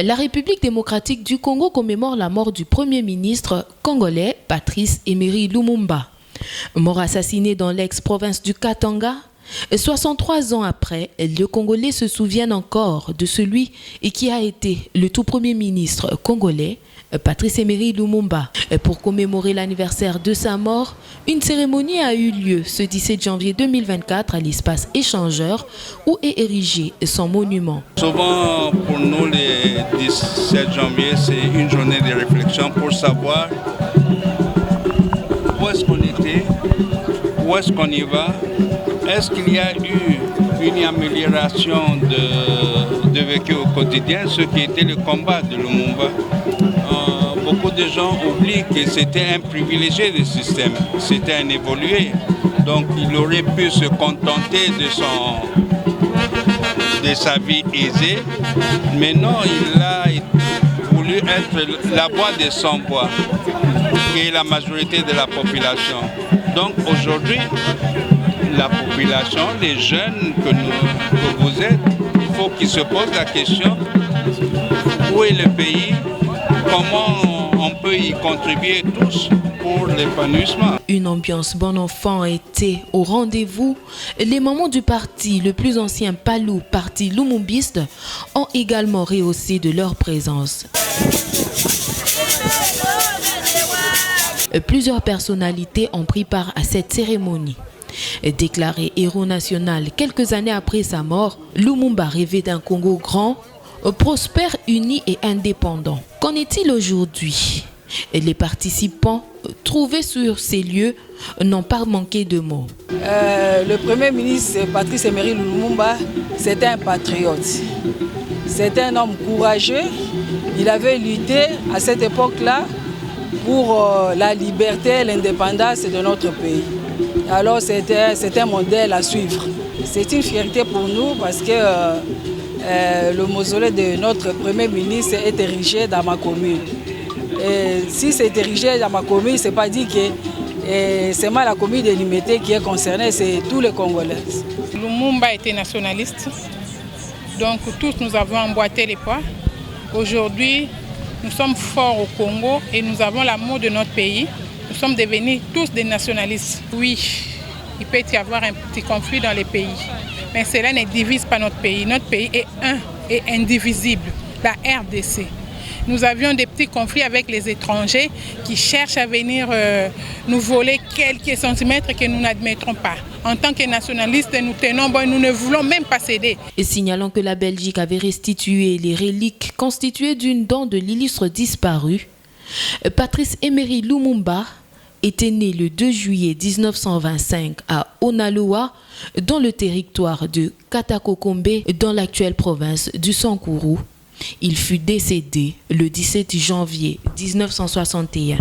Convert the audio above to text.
La République démocratique du Congo commémore la mort du Premier ministre congolais Patrice Emery Lumumba. Mort assassiné dans l'ex-province du Katanga, 63 ans après, les Congolais se souviennent encore de celui qui a été le tout premier ministre congolais, Patrice Emery Lumumba. Pour commémorer l'anniversaire de sa mort, une cérémonie a eu lieu ce 17 janvier 2024 à l'espace échangeur où est érigé son monument. Souvent pour nous le 17 janvier c'est une journée de réflexion pour savoir où est-ce qu'on était, où est-ce qu'on y va, est-ce qu'il y a eu une amélioration de vécu au quotidien, ce qui était le combat de Lumumba. Beaucoup de gens oublient que c'était un privilégié du système, c'était un évolué. Donc il aurait pu se contenter de sa vie aisée, mais non, il a voulu être la voix de son bois, qui est la majorité de la population. Donc aujourd'hui, la population, les jeunes que vous êtes, il faut qu'ils se posent la question, où est le pays, comment on peut y contribuer tous pour l'épanouissement. Une ambiance bon enfant était au rendez-vous. Les membres du parti le plus ancien Palou, parti lumumbiste, ont également rehaussé de leur présence. Plusieurs personnalités ont pris part à cette cérémonie. Déclaré héros national quelques années après sa mort, Lumumba rêvait d'un Congo grand, prospère, uni et indépendant. Qu'en est-il aujourd'hui? Les participants trouvés sur ces lieux n'ont pas manqué de mots. Le Premier ministre Patrice Emery Lumumba, c'était un patriote. C'était un homme courageux. Il avait lutté à cette époque-là pour la liberté et l'indépendance de notre pays. Alors c'était un modèle à suivre. C'est une fierté pour nous parce que le mausolée de notre Premier ministre est érigé dans ma commune. Et si c'est érigé dans ma commune, ce n'est pas dit que c'est la commune de Limité qui est concernée, c'est tous les Congolais. Lumumba était nationaliste, donc tous nous avons emboîté les pas. Aujourd'hui, nous sommes forts au Congo et nous avons l'amour de notre pays. Nous sommes devenus tous des nationalistes. Oui, il peut y avoir un petit conflit dans les pays, mais cela ne divise pas notre pays. Notre pays est un et indivisible, la RDC. Nous avions des petits conflits avec les étrangers qui cherchent à venir nous voler quelques centimètres que nous n'admettrons pas. En tant que nationalistes, nous tenons bon, nous ne voulons même pas céder. Et signalant que la Belgique avait restitué les reliques constituées d'une dent de l'illustre disparu, Patrice Emery Lumumba était né le 2 juillet 1925 à Onaloa, dans le territoire de Katakokombe, dans l'actuelle province du Sankuru. Il fut décédé le 17 janvier 1961.